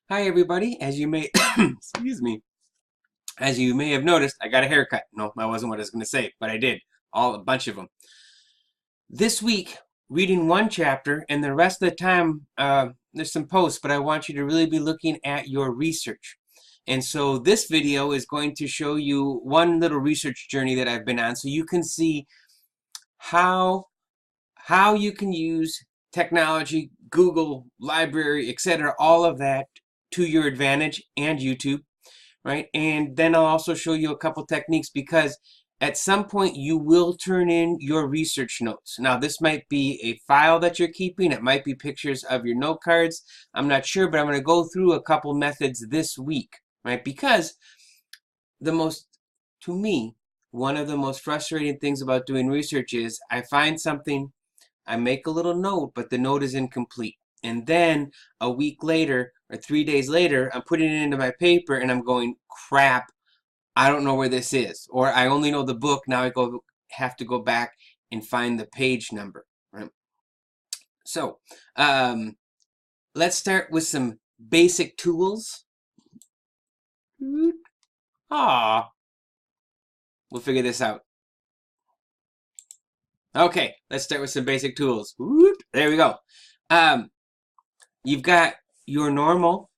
Hi everybody. As you may excuse me, as you may have noticed, I got a haircut. No, that wasn't what I was going to say, but I did. A bunch of them. This week, reading one chapter, and the rest of the time, there's some posts, but I want you to really be looking at your research. And so this video is going to show you one little research journey that I've been on so you can see how you can use technology, Google, library, etc., all of that to your advantage, and YouTube, right? And then I'll also show you a couple techniques because at some point you will turn in your research notes. Now this might be a file that you're keeping, it might be pictures of your note cards, I'm not sure, but I'm going to go through a couple methods this week, right? Because to me, one of the most frustrating things about doing research is I find something, I make a little note, but the note is incomplete. And then a week later or 3 days later, I'm putting it into my paper and I'm going, crap, I don't know where this is. Or I only know the book, now have to go back and find the page number, right? So let's start with some basic tools. Ah, we'll figure this out. Okay, let's start with some basic tools. There we go. You've got your normal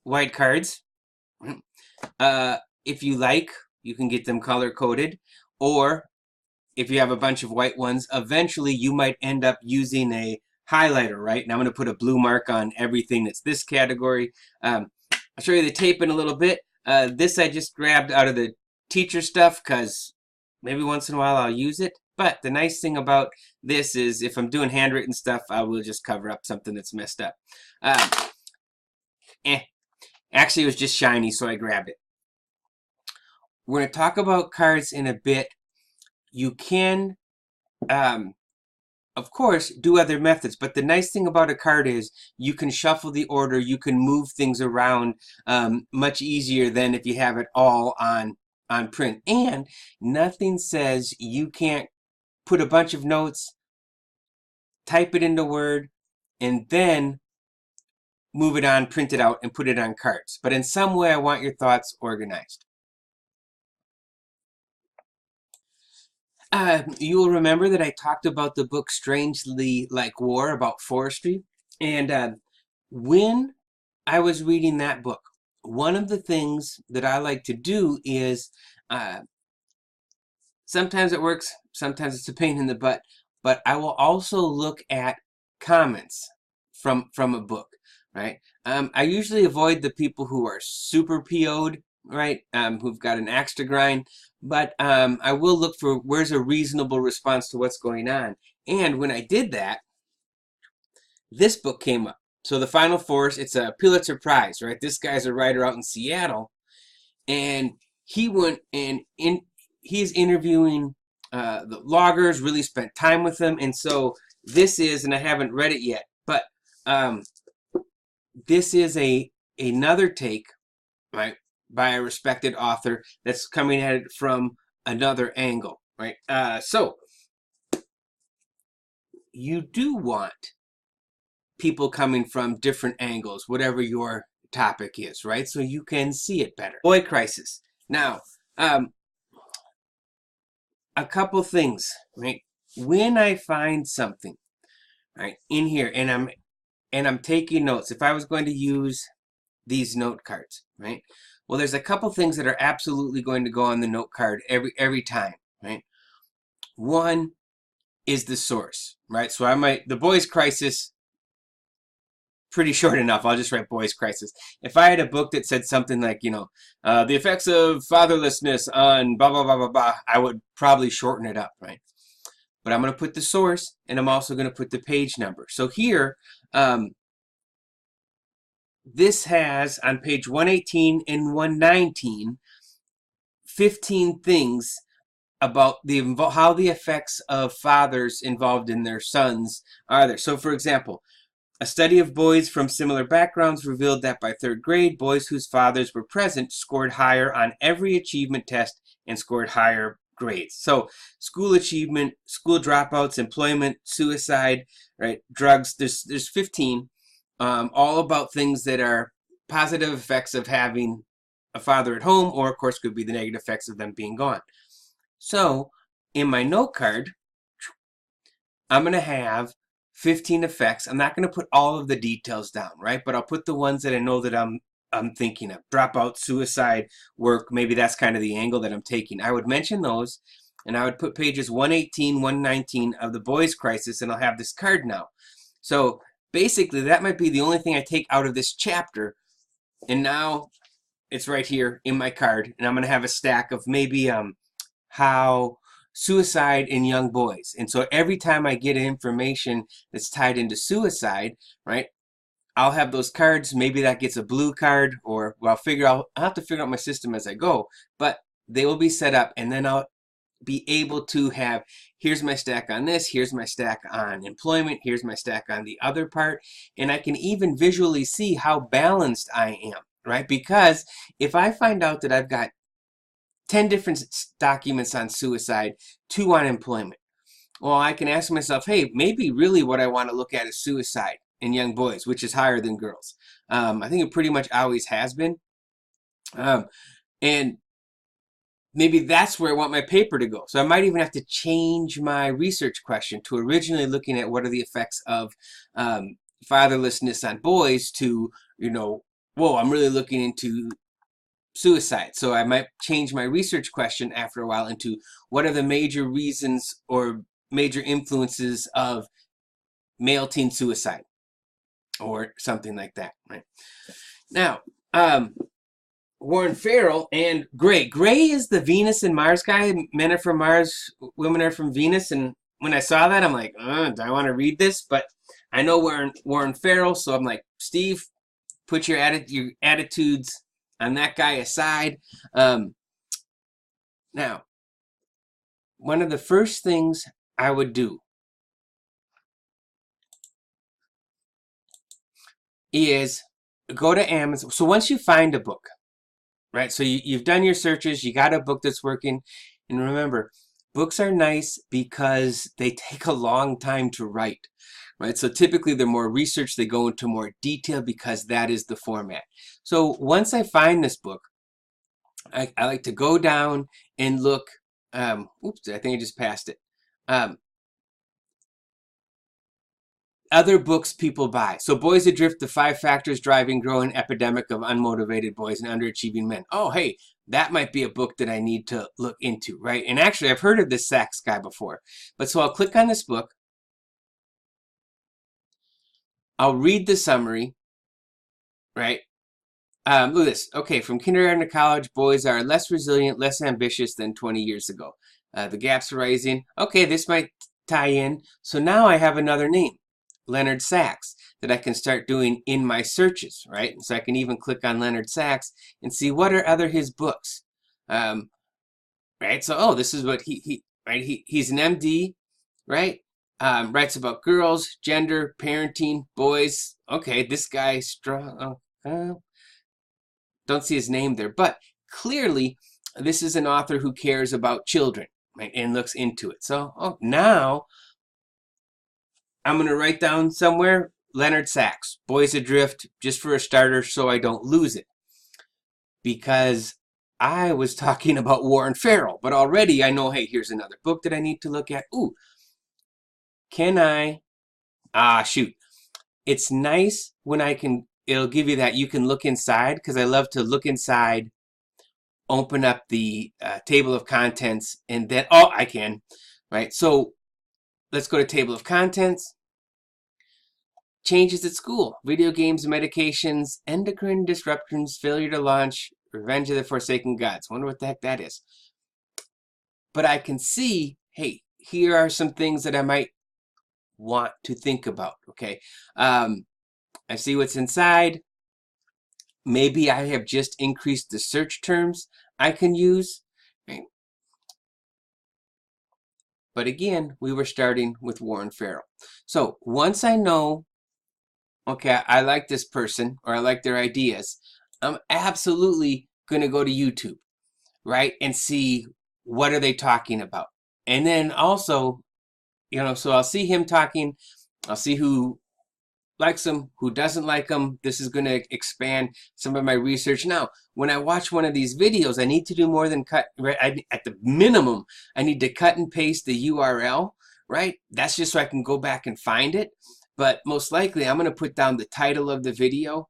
white cards. If you like, you can get them color coded, or if you have a bunch of white ones, eventually you might end up using a highlighter, right? And I'm going to put a blue mark on everything that's this category. I'll show you the tape in a little bit. This I just grabbed out of the teacher stuff because maybe once in a while I'll use it. But the nice thing about this is if I'm doing handwritten stuff, I will just cover up something that's messed up. Actually, it was just shiny, so I grabbed it. We're going to talk about cards in a bit. You can, of course, do other methods, but the nice thing about a card is you can shuffle the order, you can move things around much easier than if you have it all on print. And nothing says you can't put a bunch of notes, type it into Word, and then move it on, print it out, and put it on cards. But in some way, I want your thoughts organized. You will remember that I talked about the book Strangely Like War about forestry. And when I was reading that book, one of the things that I like to do is sometimes it works, sometimes it's a pain in the butt, but I will also look at comments from a book, right? I usually avoid the people who are super PO'd, right? Who've got an axe to grind, but I will look for where's a reasonable response to what's going on. And when I did that, this book came up. So The Final Forest, it's a Pulitzer Prize, right? This guy's a writer out in Seattle, and he went and he's interviewing the loggers, really spent time with them. And so this is, and I haven't read it yet, but this is another take, right, by a respected author that's coming at it from another angle, right? So you do want people coming from different angles, whatever your topic is, right? So you can see it better. Boy Crisis. Now, a couple things, right? When I find something, right, in here, and I'm taking notes, if I was going to use these note cards, right? Well, there's a couple things that are absolutely going to go on the note card every time, right? One is the source, right? So the Boys Crisis, pretty short enough. I'll just write Boys Crisis. If I had a book that said something like, the effects of fatherlessness on blah, blah, blah, blah, blah, I would probably shorten it up, right? But I'm going to put the source, and I'm also going to put the page number. So here, this has, on page 118 and 119, 15 things about how the effects of fathers involved in their sons are there. So, for example, a study of boys from similar backgrounds revealed that by third grade, boys whose fathers were present scored higher on every achievement test and scored higher grades. So school achievement, school dropouts, employment, suicide, right, drugs, there's 15, all about things that are positive effects of having a father at home, or of course could be the negative effects of them being gone. So in my note card, I'm going to have 15 effects. I'm not going to put all of the details down, right? But I'll put the ones that I know that I'm thinking of. Dropout, suicide, work, maybe that's kind of the angle that I'm taking. I would mention those, and I would put pages 118, 119 of the Boys Crisis, and I'll have this card now. So basically, that might be the only thing I take out of this chapter, and now it's right here in my card, and I'm going to have a stack of maybe how suicide in young boys. And so every time I get information that's tied into suicide, right, I'll have those cards. Maybe that gets a blue card, or well, I'll have to figure out my system as I go, but they will be set up, and then I'll be able to have, here's my stack on this, here's my stack on employment, here's my stack on the other part, and I can even visually see how balanced I am, right? Because if I find out that I've got 10 different documents on suicide, 2 on employment, well, I can ask myself, hey, maybe really what I want to look at is suicide in young boys, which is higher than girls. I think it pretty much always has been. And maybe that's where I want my paper to go. So I might even have to change my research question to originally looking at what are the effects of fatherlessness on boys to, whoa, I'm really looking into suicide. So I might change my research question after a while into what are the major reasons or major influences of male teen suicide or something like that, right? Now, Warren Farrell and Gray. Gray is the Venus and Mars guy. Men are from Mars, women are from Venus. And when I saw that, I'm like, do I want to read this? But I know Warren Farrell, so I'm like, Steve, put your attitudes on that guy aside. Now, one of the first things I would do is go to Amazon. So once you find a book, right? So you've done your searches, you got a book that's working. And remember, books are nice because they take a long time to write, right? So typically they're more research, they go into more detail because that is the format. So once I find this book, I like to go down and look. Oops, I think I just passed it. Other books people buy. So Boys Adrift, The 5 Factors Driving Growing Epidemic of Unmotivated Boys and Underachieving Men. Oh, hey, that might be a book that I need to look into, right? And actually, I've heard of this Sachs guy before. But so I'll click on this book. I'll read the summary, right? Look at this. Okay, from kindergarten to college, boys are less resilient, less ambitious than 20 years ago. The gaps are rising. Okay, this might tie in. So now I have another name, Leonard Sachs, that I can start doing in my searches, right? And so I can even click on Leonard Sachs and see what are other his books, right? So, oh, this is what he's an MD, right? Writes about girls, gender, parenting, boys. Okay, this guy strong. Don't see his name there, but clearly this is an author who cares about children, right, and looks into it. So now I'm going to write down somewhere Leonard Sachs, Boys Adrift, just for a starter so I don't lose it. Because I was talking about Warren Farrell, but already I know, hey, here's another book that I need to look at. Ooh, can I? Shoot. It's nice when it'll give you that you can look inside, because I love to look inside, open up the table of contents, and then, I can, right? So let's go to table of contents. Changes at school, video games, medications, endocrine disruptions, failure to launch, revenge of the forsaken gods. Wonder what the heck that is. But I can see, hey, here are some things that I might want to think about, okay? I see what's inside. Maybe I have just increased the search terms I can use. Right? But again, we were starting with Warren Farrell. So once I know, okay, I like this person or I like their ideas, I'm absolutely going to go to YouTube, right? And see what are they talking about. And then also, so I'll see him talking. I'll see who likes them, who doesn't like them. This is going to expand some of my research. Now, when I watch one of these videos, I need to do more than cut, right? At the minimum, I need to cut and paste the URL, right? That's just so I can go back and find it. But most likely, I'm going to put down the title of the video,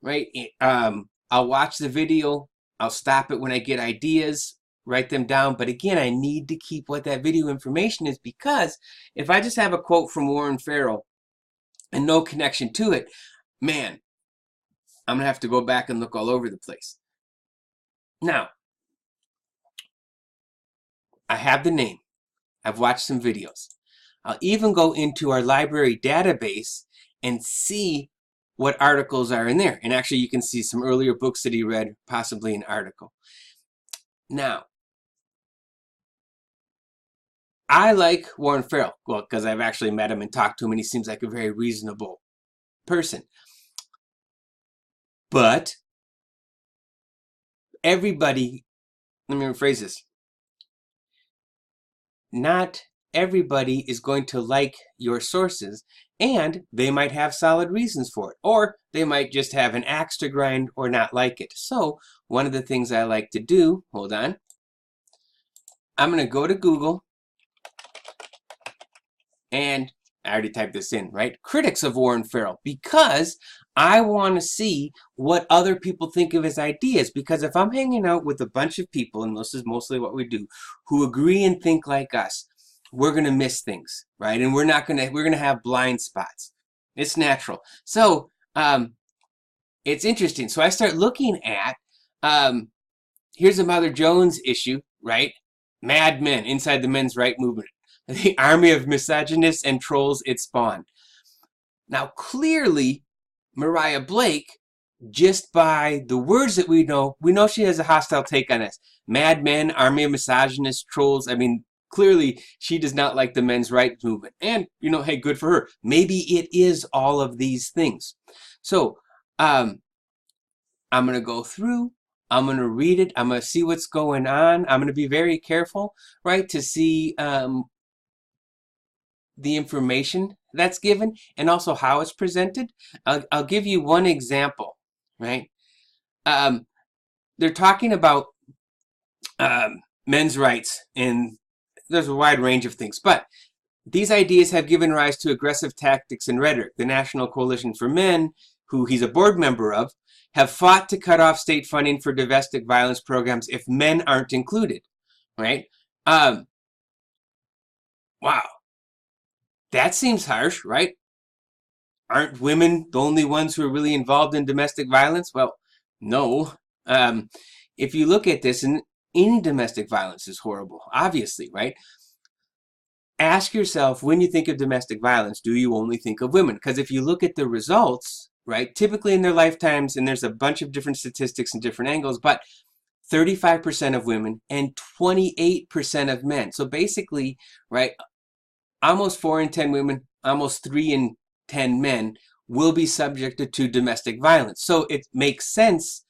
right? I'll watch the video. I'll stop it when I get ideas, write them down. But again, I need to keep what that video information is, because if I just have a quote from Warren Farrell and no connection to it, man, I'm going to have to go back and look all over the place. Now, I have the name. I've watched some videos. I'll even go into our library database and see what articles are in there. And actually, you can see some earlier books that he read, possibly an article. Now, I like Warren Farrell, well, because I've actually met him and talked to him, and he seems like a very reasonable person. But everybody, let me rephrase this. Not everybody is going to like your sources, and they might have solid reasons for it, or they might just have an axe to grind or not like it. So one of the things I like to do, hold on, I'm going to go to Google, and I already typed this in, right? Critics of Warren Farrell, because I want to see what other people think of his ideas. Because if I'm hanging out with a bunch of people, and this is mostly what we do, who agree and think like us, we're going to miss things, right? And we're going to have blind spots. It's natural. So it's interesting. So I start looking at, here's a Mother Jones issue, right? Mad Men inside the men's right movement. The army of misogynists and trolls it spawned. Now, clearly, Mariah Blake, just by the words that we know she has a hostile take on us. Mad Men, army of misogynists, trolls. I mean, clearly, she does not like the men's rights movement. And, hey, good for her. Maybe it is all of these things. So, I'm going to go through. I'm going to read it. I'm going to see what's going on. I'm going to be very careful, right, to see the information that's given and also how it's presented. I'll give you one example, right? They're talking about men's rights, and there's a wide range of things, but these ideas have given rise to aggressive tactics and rhetoric. The National Coalition for Men, who he's a board member of, have fought to cut off state funding for domestic violence programs if men aren't included, right? Wow. That seems harsh, right? Aren't women the only ones who are really involved in domestic violence? Well, no. If you look at this, and any domestic violence is horrible, obviously, right? Ask yourself, when you think of domestic violence, do you only think of women? Because if you look at the results, right, typically in their lifetimes, and there's a bunch of different statistics and different angles, but 35% of women and 28% of men. So basically, right, almost 4 in 10 women, almost 3 in 10 men will be subjected to domestic violence. So it makes sense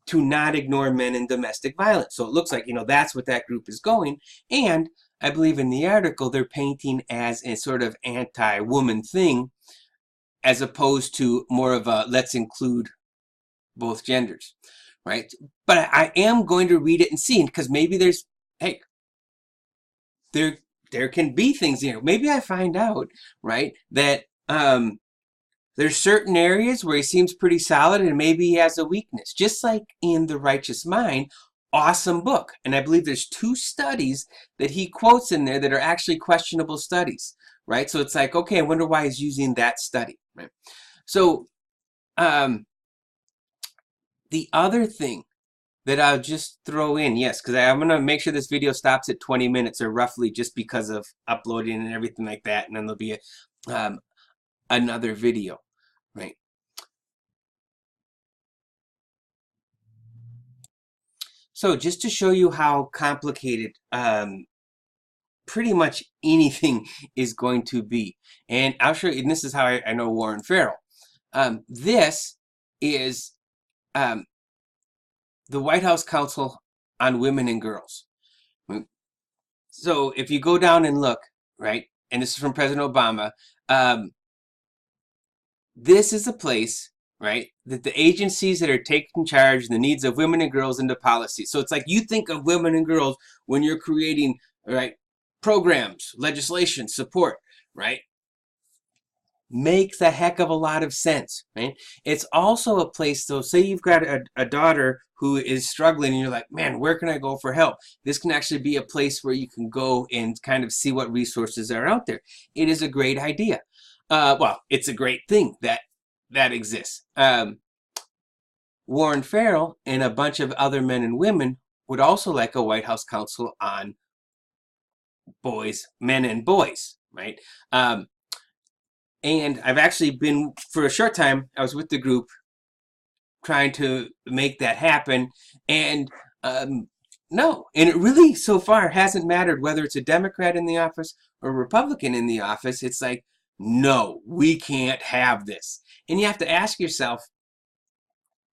to not ignore men in domestic violence. So it looks like, that's what that group is going. And I believe in the article, they're painting as a sort of anti-woman thing, as opposed to more of a let's include both genders, right? But I am going to read it and see, because maybe there's, hey, there can be things, maybe I find out, right, that there's certain areas where he seems pretty solid and maybe he has a weakness. Just like in The Righteous Mind, awesome book. And I believe there's 2 studies that he quotes in there that are actually questionable studies, right? So it's like, okay, I wonder why he's using that study, right? So the other thing that I'll just throw in, yes, because I'm going to make sure this video stops at 20 minutes or roughly, just because of uploading and everything like that. And then there'll be another video, right? So just to show you how complicated pretty much anything is going to be. And I'll show you, and this is how I know Warren Farrell. This is the White House Council on Women and Girls. So if you go down and look, right, and this is from President Obama, this is a place, right, that the agencies that are taking charge of the needs of women and girls into policy. So it's like you think of women and girls when you're creating, right, programs, legislation, support, right? Makes a heck of a lot of sense, right? It's also a place, though, say you've got a daughter who is struggling and you're like, man, where can I go for help? This can actually be a place where you can go and kind of see what resources are out there. It is a great idea. Well, it's a great thing that exists. Warren Farrell and a bunch of other men and women would also like a White House Council on boys, men and boys, right? And I've actually been, for a short time, I was with the group trying to make that happen. And no, and it really so far hasn't mattered whether it's a Democrat in the office or a Republican in the office. It's like, no, we can't have this. And you have to ask yourself,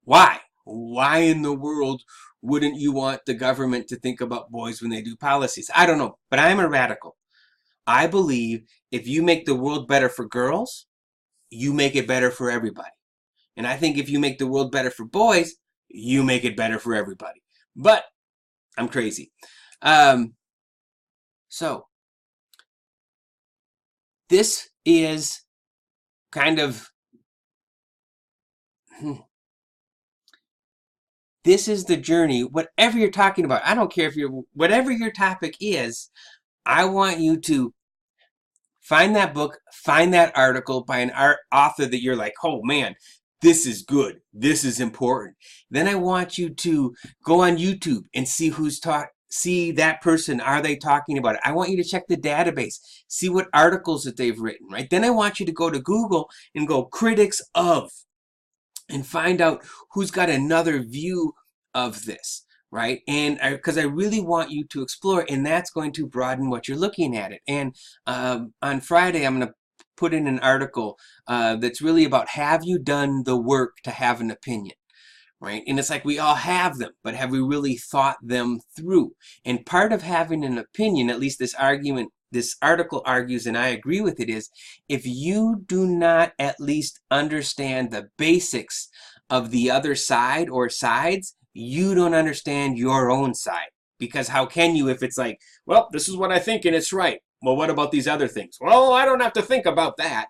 why? Why in the world wouldn't you want the government to think about boys when they do policies? I don't know, but I'm a radical. I believe if you make the world better for girls, you make it better for everybody. And I think if you make the world better for boys, you make it better for everybody. But I'm crazy. So this is kind of, this is the journey. Whatever you're talking about, I don't care if you're, whatever your topic is, I want you to find that book, find that article by an author that you're like, oh man, this is good. This is important. Then I want you to go on YouTube and see who's see that person. Are they talking about it? I want you to check the database, see what articles that they've written, right? Then I want you to go to Google and go critics of, and find out who's got another view of this, right? And because I really want you to explore, and that's going to broaden what you're looking at it. And on Friday, I'm going to put in an article that's really about, have you done the work to have an opinion? Right? And it's like, we all have them, but have we really thought them through? And part of having an opinion, at least this article argues, and I agree with it, is if you do not at least understand the basics of the other side or sides, you don't understand your own side. Because how can you if it's like, well, this is what I think and it's right. Well, what about these other things? Well, I don't have to think about that.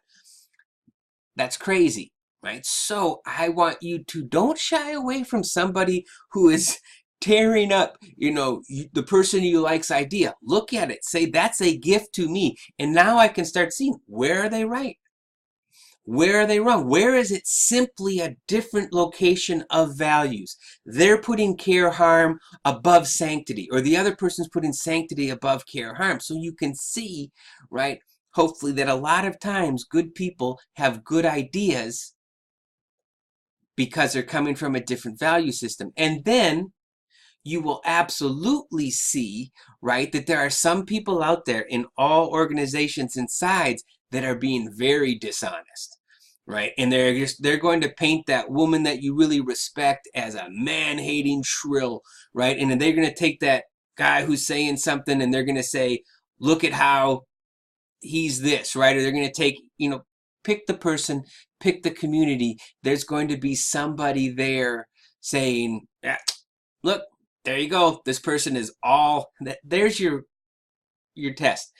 That's crazy. Right? So I want you to, don't shy away from somebody who is tearing up, the person you like's idea. Look at it. Say, that's a gift to me. And now I can start seeing, where are they right? Where are they wrong? Where is it simply a different location of values? They're putting care harm above sanctity, or the other person's putting sanctity above care harm. So you can see, right, hopefully, that a lot of times good people have good ideas because they're coming from a different value system. And then you will absolutely see, right, that there are some people out there in all organizations and sides that are being very dishonest, right? And they're going to paint that woman that you really respect as a man-hating shrill, right? And then they're going to take that guy who's saying something and they're going to say, look at how he's this, right? Or they're going to take, pick the person, pick the community. There's going to be somebody there saying, yeah, look, there you go. This person is all, there's your test.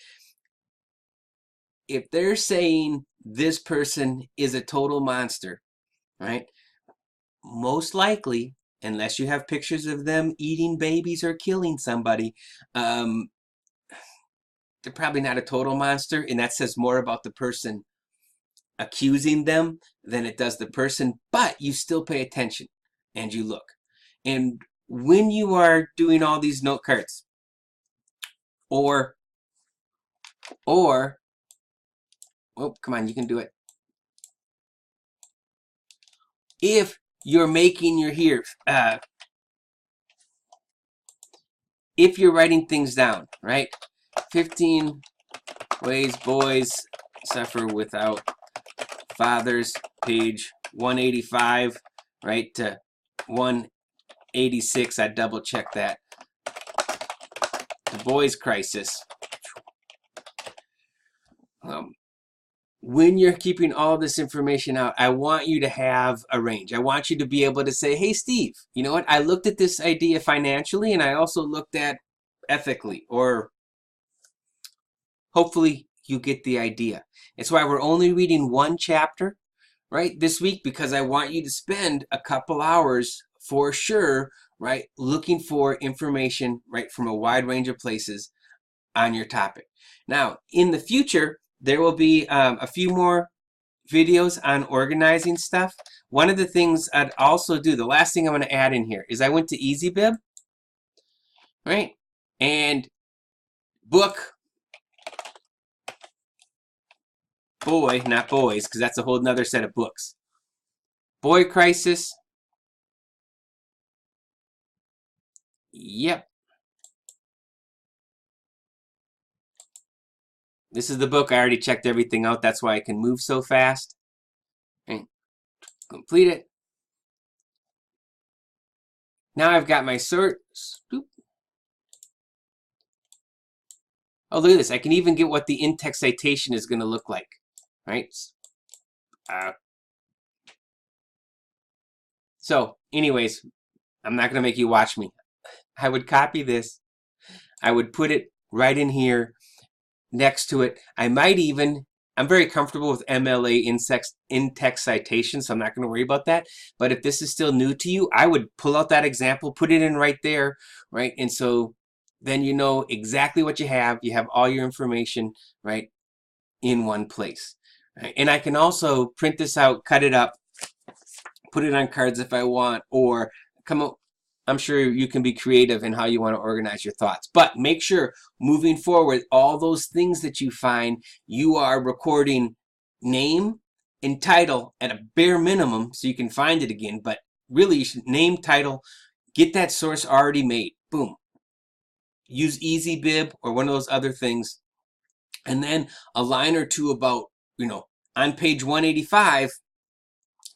If they're saying this person is a total monster, right? Most likely, unless you have pictures of them eating babies or killing somebody, they're probably not a total monster. And that says more about the person accusing them than it does the person, but you still pay attention and you look. And when you are doing all these note cards, or oh, come on, you can do it. If you're making your if you're writing things down, right? 15 ways boys suffer without fathers, page 185, right, to 186. I double check that. The boys' crisis. when you're keeping all this information out, I want you to have a range. I want you to be able to say, hey, Steve, you know what? I looked at this idea financially, and I also looked at ethically, or hopefully you get the idea. It's why we're only reading one chapter, right, this week, because I want you to spend a couple hours for sure, right, looking for information, right, from a wide range of places on your topic. Now, in the future, there will be a few more videos on organizing stuff. One of the things I'd also do, the last thing I'm going to add in here, is I went to EasyBib, right? And book, boy, not boys, because that's a whole nother set of books. Boy Crisis. Yep. This is the book. I already checked everything out. That's why I can move so fast. Right. Complete it. Now I've got my cert. Oh, look at this. I can even get what the in-text citation is going to look like. Right? So, anyways, I'm not going to make you watch me. I would copy this. I would put it right in here next to it. I might even, I'm very comfortable with MLA in-text citation, so I'm not going to worry about that. But if this is still new to you, I would pull out that example, put it in right there, right? And so then you know exactly what you have. You have all your information, right, in one place. Right? And I can also print this out, cut it up, put it on cards if I want, or come up. I'm sure you can be creative in how you want to organize your thoughts. But make sure, moving forward, all those things that you find, you are recording name and title at a bare minimum so you can find it again. But really, you should name, title, get that source already made. Boom. Use EasyBib or one of those other things. And then a line or two about, on page 185,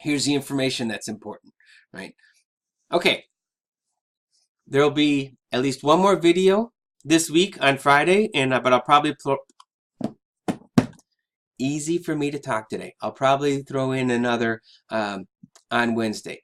here's the information that's important, right? Okay. There'll be at least one more video this week on Friday, but I'll probably easy for me to talk today. I'll probably throw in another on Wednesday.